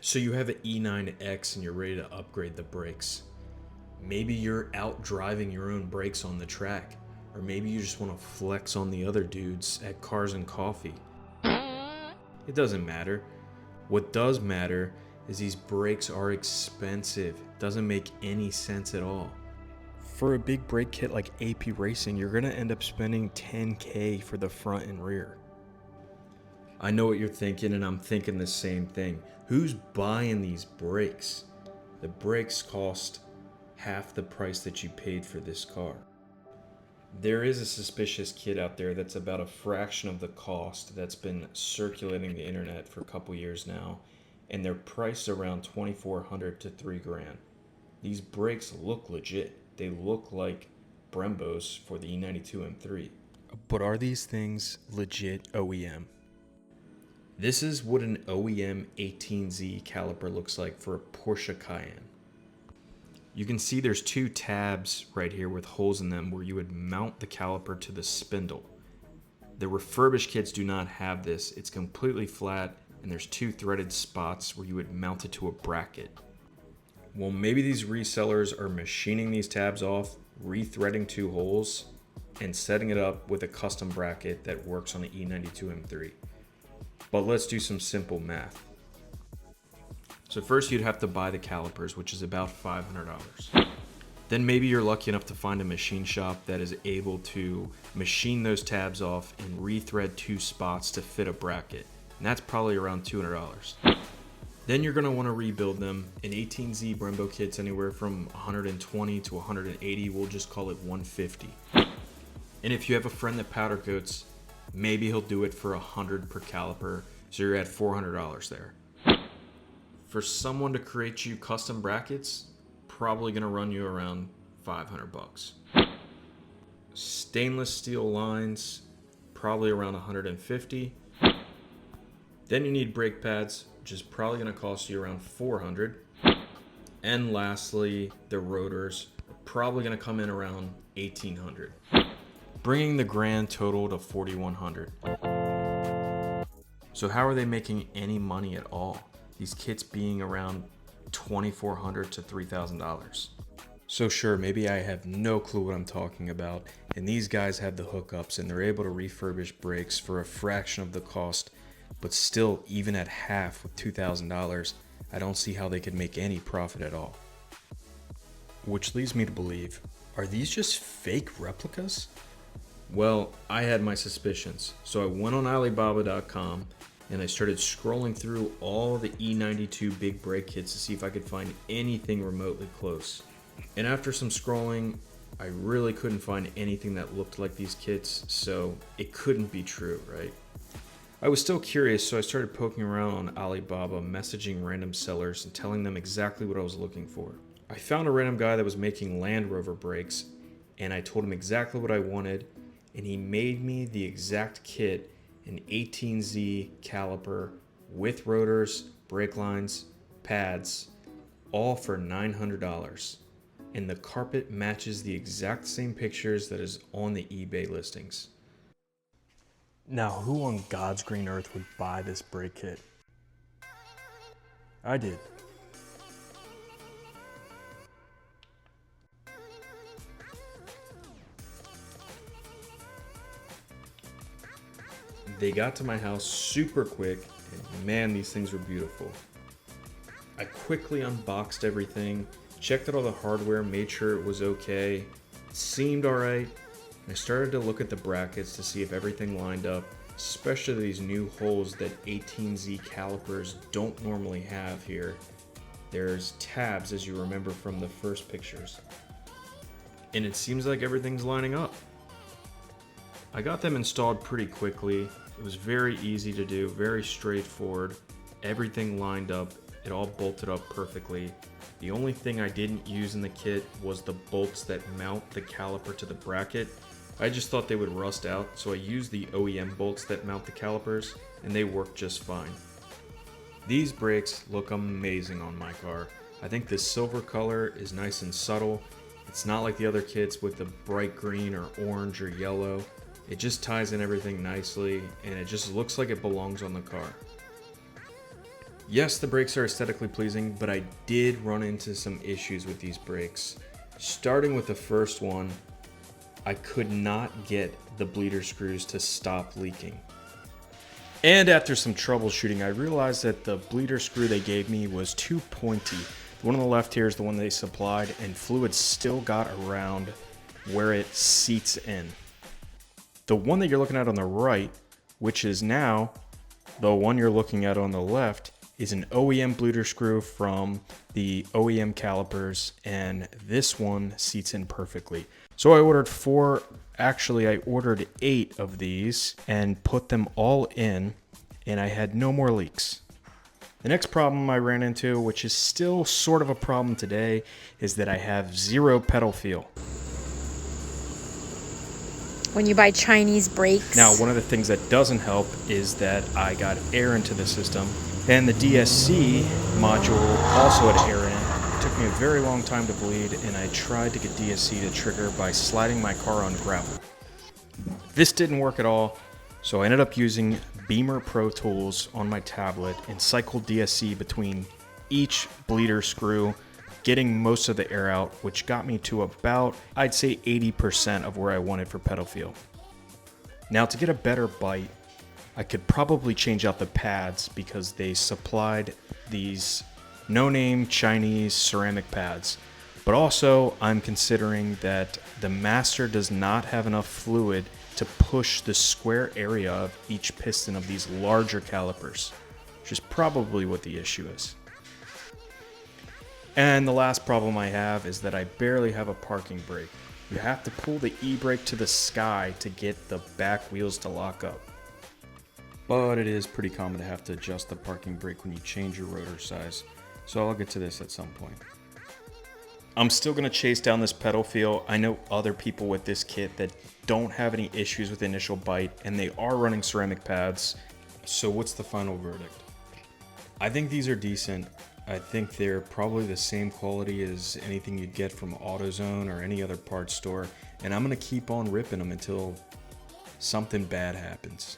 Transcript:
So you have an e9x and you're ready to upgrade the brakes. Maybe you're out driving your own brakes on the track, or maybe you just want to flex on the other dudes at Cars and Coffee. It doesn't matter. What does matter is these brakes are expensive. It doesn't make any sense at all. For a big brake kit like AP Racing, you're gonna end up spending $10K for the front and rear. I know what you're thinking, and I'm thinking the same thing. Who's buying these brakes? The brakes cost half the price that you paid for this car. There is a suspicious kit out there that's about a fraction of the cost that's been circulating the internet for a couple years now, and they're priced around $2,400 to $3,000. These brakes look legit. They look like Brembos for the E92 M3. But are these things legit OEM? This is what an OEM 18Z caliper looks like for a Porsche Cayenne. You can see there's two tabs right here with holes in them where you would mount the caliper to the spindle. The refurbished kits do not have this. It's completely flat, and there's two threaded spots where you would mount it to a bracket. Well, maybe these resellers are machining these tabs off, rethreading two holes, and setting it up with a custom bracket that works on the E92 M3. But let's do some simple math. So first you'd have to buy the calipers, which is about $500. Then maybe you're lucky enough to find a machine shop that is able to machine those tabs off and rethread two spots to fit a bracket. And that's probably around $200. Then you're gonna wanna rebuild them. An 18Z Brembo kit's anywhere from 120 to 180, we'll just call it 150. And if you have a friend that powder coats, maybe he'll do it for 100 per caliper, so you're at $400 there. For someone to create you custom brackets, probably gonna run you around 500 bucks. Stainless steel lines, probably around 150. Then you need brake pads, which is probably gonna cost you around 400. And lastly, the rotors are probably gonna come in around 1800, bringing the grand total to 4100. So how are they making any money at all? These kits being around $2,400 to $3,000. So sure, maybe I have no clue what I'm talking about, and these guys have the hookups and they're able to refurbish brakes for a fraction of the cost, but still, even at half with $2,000, I don't see how they could make any profit at all. Which leads me to believe, are these just fake replicas? Well, I had my suspicions, so I went on Alibaba.com and I started scrolling through all the E92 big brake kits to see if I could find anything remotely close. And after some scrolling, I really couldn't find anything that looked like these kits, so it couldn't be true, right? I was still curious, so I started poking around on Alibaba, messaging random sellers and telling them exactly what I was looking for. I found a random guy that was making Land Rover brakes, and I told him exactly what I wanted, and he made me the exact kit, an 18Z caliper with rotors, brake lines, pads, all for $900. And the carpet matches the exact same pictures that is on the eBay listings. Now, who on God's green earth would buy this brake kit? I did. They got to my house super quick, and man, these things were beautiful. I quickly unboxed everything, checked out all the hardware, made sure it was okay, it seemed alright. I started to look at the brackets to see if everything lined up, especially these new holes that 18Z calipers don't normally have here. There's tabs, as you remember from the first pictures. And it seems like everything's lining up. I got them installed pretty quickly. It was very easy to do, very straightforward. Everything lined up, it all bolted up perfectly. The only thing I didn't use in the kit was the bolts that mount the caliper to the bracket. I just thought they would rust out, so I used the OEM bolts that mount the calipers, and they worked just fine. These brakes look amazing on my car. I think this silver color is nice and subtle. It's not like the other kits with the bright green or orange or yellow. It just ties in everything nicely, and it just looks like it belongs on the car. Yes, the brakes are aesthetically pleasing, but I did run into some issues with these brakes. Starting with the first one, I could not get the bleeder screws to stop leaking. And after some troubleshooting, I realized that the bleeder screw they gave me was too pointy. The one on the left here is the one they supplied, and fluid still got around where it seats in. The one that you're looking at on the right, which is now the one you're looking at on the left, is an OEM bleeder screw from the OEM calipers, and this one seats in perfectly. So I ordered 8 of these and put them all in, and I had no more leaks. The next problem I ran into, which is still sort of a problem today, is that I have zero pedal feel. When you buy Chinese brakes. Now, one of the things that doesn't help is that I got air into the system, and the DSC module also had air in it. It took me a very long time to bleed, and I tried to get DSC to trigger by sliding my car on gravel. This didn't work at all, so I ended up using Beamer Pro Tools on my tablet and cycled DSC between each bleeder screw, getting most of the air out, which got me to about, I'd say 80% of where I wanted for pedal feel. Now, to get a better bite, I could probably change out the pads because they supplied these no-name Chinese ceramic pads. But also, I'm considering that the master does not have enough fluid to push the square area of each piston of these larger calipers, which is probably what the issue is. And the last problem I have is that I barely have a parking brake. You have to pull the e-brake to the sky to get the back wheels to lock up. But it is pretty common to have to adjust the parking brake when you change your rotor size, so I'll get to this at some point. I'm still going to chase down this pedal feel. I know other people with this kit that don't have any issues with the initial bite, and they are running ceramic pads. So what's the final verdict? I think these are decent. I think they're probably the same quality as anything you'd get from AutoZone or any other parts store, and I'm going to keep on ripping them until something bad happens.